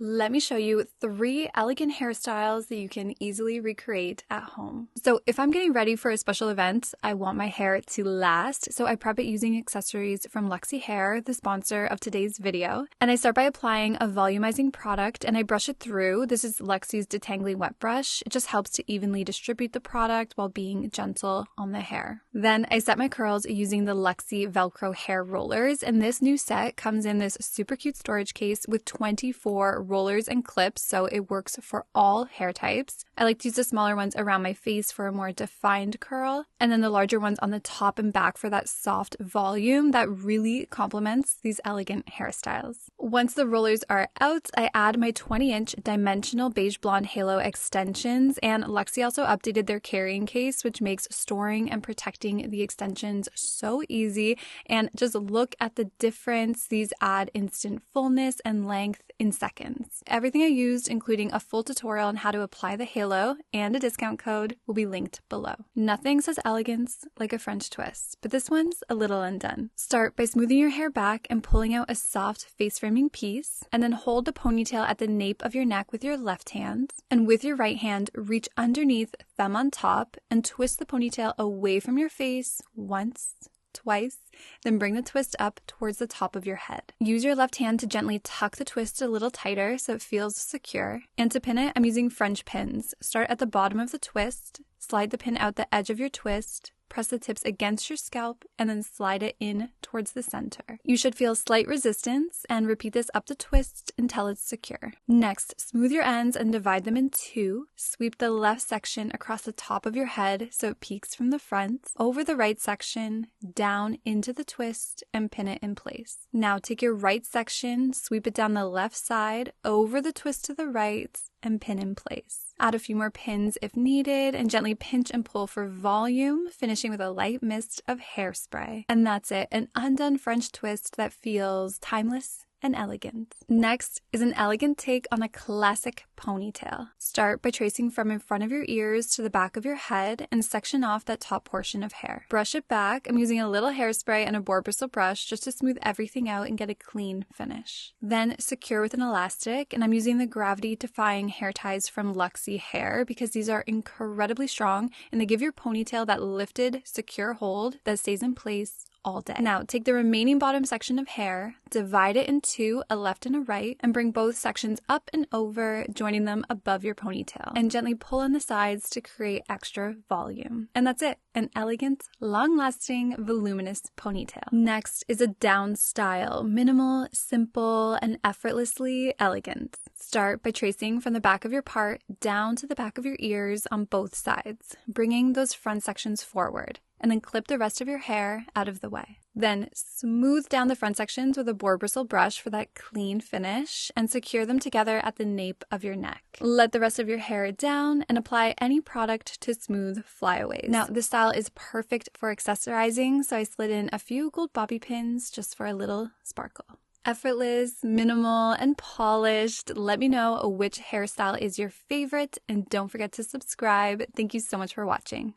let me show you 3 elegant hairstyles that you can easily recreate at home. So if I'm getting ready for a special event, I want my hair to last, so I prep it using accessories from Luxie Hair, the sponsor of today's video. And I start by applying a volumizing product and I brush it through. This is Luxie's Detangling Wet Brush. It just helps to evenly distribute the product while being gentle on the hair. Then I set my curls using the Luxie Velcro hair rollers, and this new set comes in this super cute storage case with 24 rollers and clips, so it works for all hair types. I like to use the smaller ones around my face for a more defined curl, and then the larger ones on the top and back for that soft volume that really complements these elegant hairstyles. Once the rollers are out, I add my 20-inch dimensional beige blonde halo extensions, and Luxie also updated their carrying case, which makes storing and protecting the extensions so easy. And just look at the difference. These add instant fullness and length in seconds. Everything I used, including a full tutorial on how to apply the halo and a discount code, will be linked below. Nothing says elegance like a French twist, but this one's a little undone. Start by smoothing your hair back and pulling out a soft face framing piece, and then hold the ponytail at the nape of your neck with your left hand, and with your right hand, reach underneath, thumb on top, and twist the ponytail away from your face once, twice, then bring the twist up towards the top of your head. Use your left hand to gently tuck the twist a little tighter so it feels secure. And to pin it, I'm using French pins. Start at the bottom of the twist, slide the pin out the edge of your twist, press the tips against your scalp, and then slide it in towards the center. You should feel slight resistance and repeat this up the twist until it's secure. Next, smooth your ends and divide them in 2. Sweep the left section across the top of your head so it peeks from the front, over the right section, down into the twist, and pin it in place. Now take your right section, sweep it down the left side, over the twist to the right, and pin in place. Add a few more pins if needed and gently pinch and pull for volume, finishing with a light mist of hairspray. And that's it, an undone French twist that feels timeless and elegant. Next is an elegant take on a classic ponytail. Start by tracing from in front of your ears to the back of your head and section off that top portion of hair. Brush it back. I'm using a little hairspray and a boar bristle brush just to smooth everything out and get a clean finish. Then secure with an elastic, and I'm using the gravity defying hair ties from Luxie Hair because these are incredibly strong and they give your ponytail that lifted, secure hold that stays in place all day. Now, take the remaining bottom section of hair, divide it in 2, a left and a right, and bring both sections up and over, joining them above your ponytail, and gently pull on the sides to create extra volume. And that's it, an elegant, long-lasting, voluminous ponytail. Next is a down style, minimal, simple, and effortlessly elegant. Start by tracing from the back of your part down to the back of your ears on both sides, bringing those front sections forward, and then clip the rest of your hair out of the way. Then smooth down the front sections with a boar bristle brush for that clean finish and secure them together at the nape of your neck. Let the rest of your hair down and apply any product to smooth flyaways. Now, this style is perfect for accessorizing, so I slid in a few gold bobby pins just for a little sparkle. Effortless, minimal, and polished. Let me know which hairstyle is your favorite, and don't forget to subscribe. Thank you so much for watching.